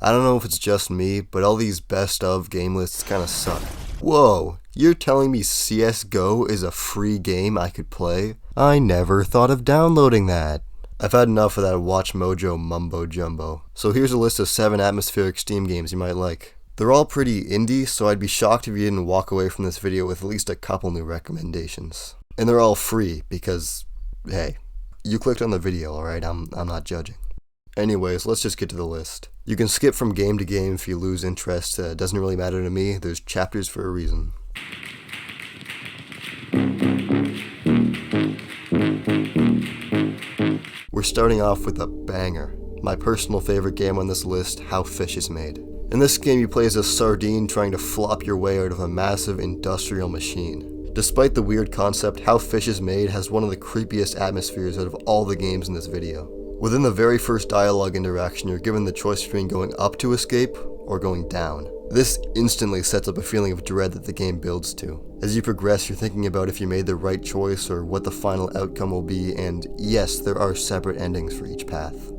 I don't know if it's just me, but all these best of game lists kinda suck. Whoa, you're telling me CSGO is a free game I could play? I never thought of downloading that. I've had enough of that Watch Mojo mumbo jumbo. So here's a list of 7 atmospheric Steam games you might like. They're all pretty indie, so I'd be shocked if you didn't walk away from this video with at least a couple new recommendations. And they're all free, because, hey, you clicked on the video, alright? I'm not judging. Anyways, let's just get to the list. You can skip from game to game if you lose interest. It doesn't really matter to me. There's chapters for a reason. We're starting off with a banger. My personal favorite game on this list, How Fish is Made. In this game you play as a sardine trying to flop your way out of a massive industrial machine. Despite the weird concept, How Fish is Made has one of the creepiest atmospheres out of all the games in this video. Within the very first dialogue interaction, you're given the choice between going up to escape or going down. This instantly sets up a feeling of dread that the game builds to. As you progress, you're thinking about if you made the right choice or what the final outcome will be, and yes, there are separate endings for each path.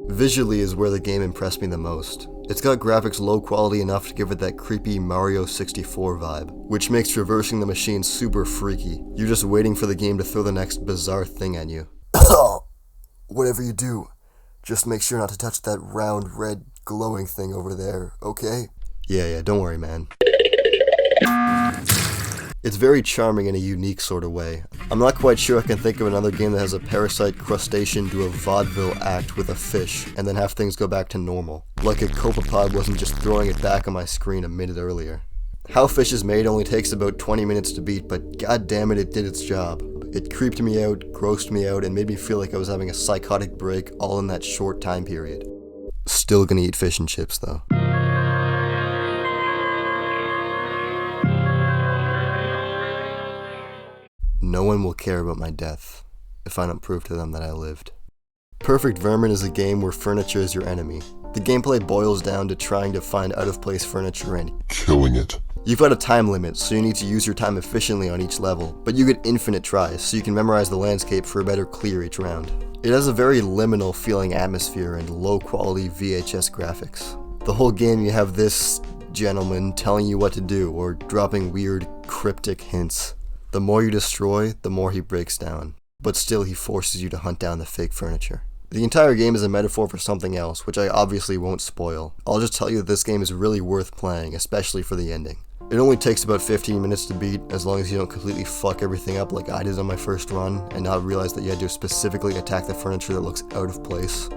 Visually is where the game impressed me the most. It's got graphics low quality enough to give it that creepy Mario 64 vibe, which makes traversing the machine super freaky. You're just waiting for the game to throw the next bizarre thing at you. Whatever you do, just make sure not to touch that round, red, glowing thing over there, okay? Yeah, don't worry, man. It's very charming in a unique sort of way. I'm not quite sure I can think of another game that has a parasite crustacean do a vaudeville act with a fish and then have things go back to normal. Like a copepod wasn't just throwing it back on my screen a minute earlier. How Fish is Made only takes about 20 minutes to beat, but god damn it, it did its job. It creeped me out, grossed me out, and made me feel like I was having a psychotic break all in that short time period. Still gonna eat fish and chips though. No one will care about my death if I don't prove to them that I lived. Perfect Vermin is a game where furniture is your enemy. The gameplay boils down to trying to find out-of-place furniture and killing it. You've got a time limit, so you need to use your time efficiently on each level, but you get infinite tries, so you can memorize the landscape for a better clear each round. It has a very liminal feeling atmosphere and low-quality VHS graphics. The whole game you have this gentleman telling you what to do, or dropping weird, cryptic hints. The more you destroy, the more he breaks down, but still he forces you to hunt down the fake furniture. The entire game is a metaphor for something else, which I obviously won't spoil. I'll just tell you that this game is really worth playing, especially for the ending. It only takes about 15 minutes to beat, as long as you don't completely fuck everything up like I did on my first run, and not realize that you had to specifically attack the furniture that looks out of place.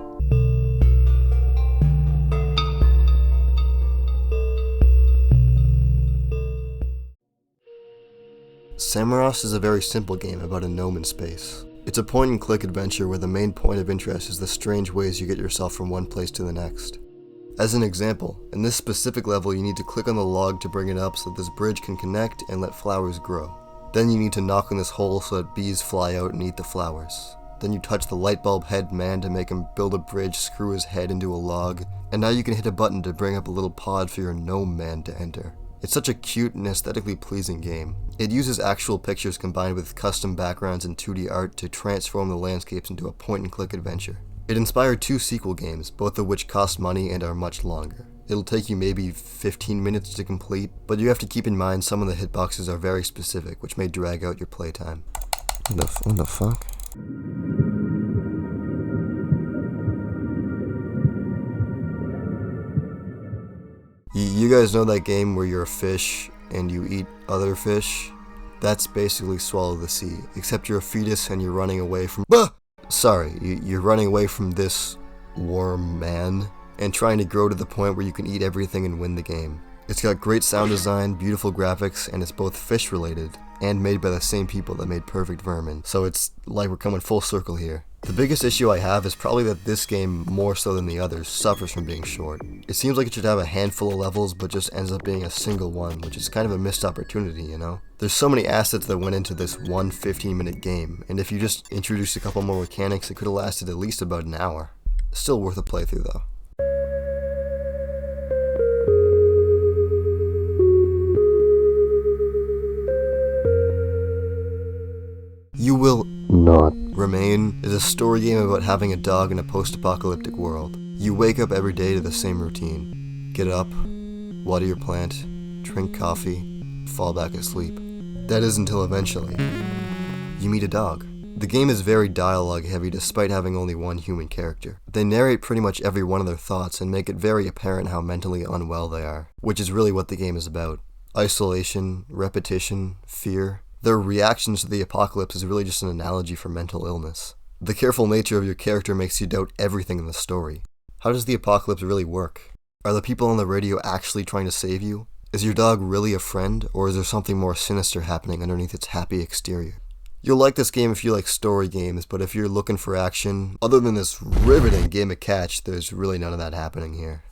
Samorost is a very simple game about a gnome in space. It's a point-and-click adventure where the main point of interest is the strange ways you get yourself from one place to the next. As an example, in this specific level you need to click on the log to bring it up so that this bridge can connect and let flowers grow. Then you need to knock on this hole so that bees fly out and eat the flowers. Then you touch the light bulb head man to make him build a bridge, screw his head into a log, and now you can hit a button to bring up a little pod for your gnome man to enter. It's such a cute and aesthetically pleasing game. It uses actual pictures combined with custom backgrounds and 2D art to transform the landscapes into a point-and-click adventure. It inspired 2 sequel games, both of which cost money and are much longer. It'll take you maybe 15 minutes to complete, but you have to keep in mind some of the hitboxes are very specific, which may drag out your playtime. What the fuck? You guys know that game where you're a fish and you eat other fish? That's basically Swallow the Sea, except you're a fetus and you're running away from you're running away from this worm man and trying to grow to the point where you can eat everything and win the game. It's got great sound design, beautiful graphics, and it's both fish related and made by the same people that made Perfect Vermin, so it's like we're coming full circle here. The biggest issue I have is probably that this game, more so than the others, suffers from being short. It seems like it should have a handful of levels, but just ends up being a single one, which is kind of a missed opportunity, you know? There's so many assets that went into this one 15-minute game, and if you just introduced a couple more mechanics, it could have lasted at least about an hour. Still worth a playthrough though. You Will Not Remain is a story game about having a dog in a post-apocalyptic world. You wake up every day to the same routine. Get up, water your plant, drink coffee, fall back asleep. That is until eventually, you meet a dog. The game is very dialogue heavy despite having only one human character. They narrate pretty much every one of their thoughts and make it very apparent how mentally unwell they are, which is really what the game is about. Isolation, repetition, fear. Their reactions to the apocalypse is really just an analogy for mental illness. The careful nature of your character makes you doubt everything in the story. How does the apocalypse really work? Are the people on the radio actually trying to save you? Is your dog really a friend, or is there something more sinister happening underneath its happy exterior? You'll like this game if you like story games, but if you're looking for action, other than this riveting game of catch, there's really none of that happening here.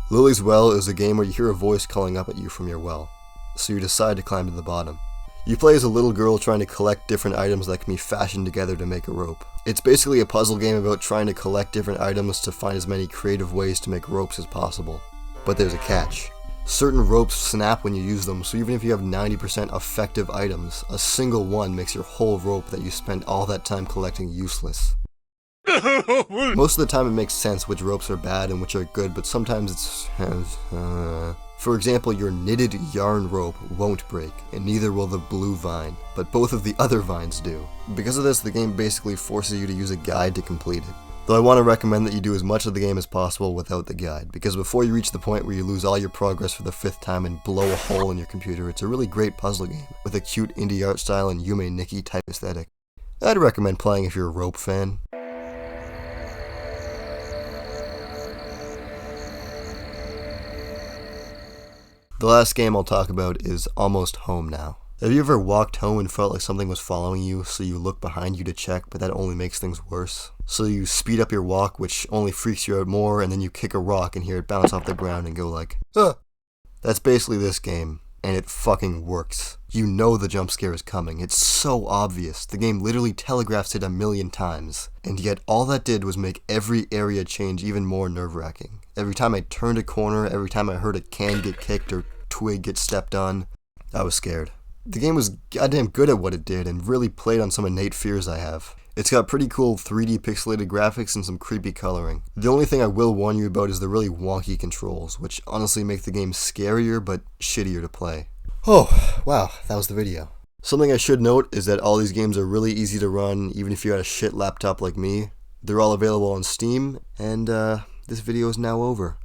Lily's Well is a game where you hear a voice calling up at you from your well, so you decide to climb to the bottom. You play as a little girl trying to collect different items that can be fashioned together to make a rope. It's basically a puzzle game about trying to collect different items to find as many creative ways to make ropes as possible. But there's a catch. Certain ropes snap when you use them, so even if you have 90% effective items, a single one makes your whole rope that you spent all that time collecting useless. Most of the time it makes sense which ropes are bad and which are good, but sometimes it's... For example, your knitted yarn rope won't break, and neither will the blue vine, but both of the other vines do. Because of this, the game basically forces you to use a guide to complete it. Though I want to recommend that you do as much of the game as possible without the guide, because before you reach the point where you lose all your progress for the 5th time and blow a hole in your computer, it's a really great puzzle game, with a cute indie art style and Yume Nikki type aesthetic. I'd recommend playing if you're a rope fan. The last game I'll talk about is Almost Home Now. Have you ever walked home and felt like something was following you, so you look behind you to check, but that only makes things worse? So you speed up your walk, which only freaks you out more, and then you kick a rock and hear it bounce off the ground and go like, ah! That's basically this game, and it fucking works. You know the jump scare is coming. It's so obvious. The game literally telegraphs it a million times, and yet all that did was make every area change even more nerve-wracking. Every time I turned a corner, every time I heard a can get kicked or twig get stepped on, I was scared. The game was goddamn good at what it did and really played on some innate fears I have. It's got pretty cool 3D pixelated graphics and some creepy coloring. The only thing I will warn you about is the really wonky controls, which honestly make the game scarier but shittier to play. Oh, wow, that was the video. Something I should note is that all these games are really easy to run, even if you got a shit laptop like me. They're all available on Steam, and this video is now over.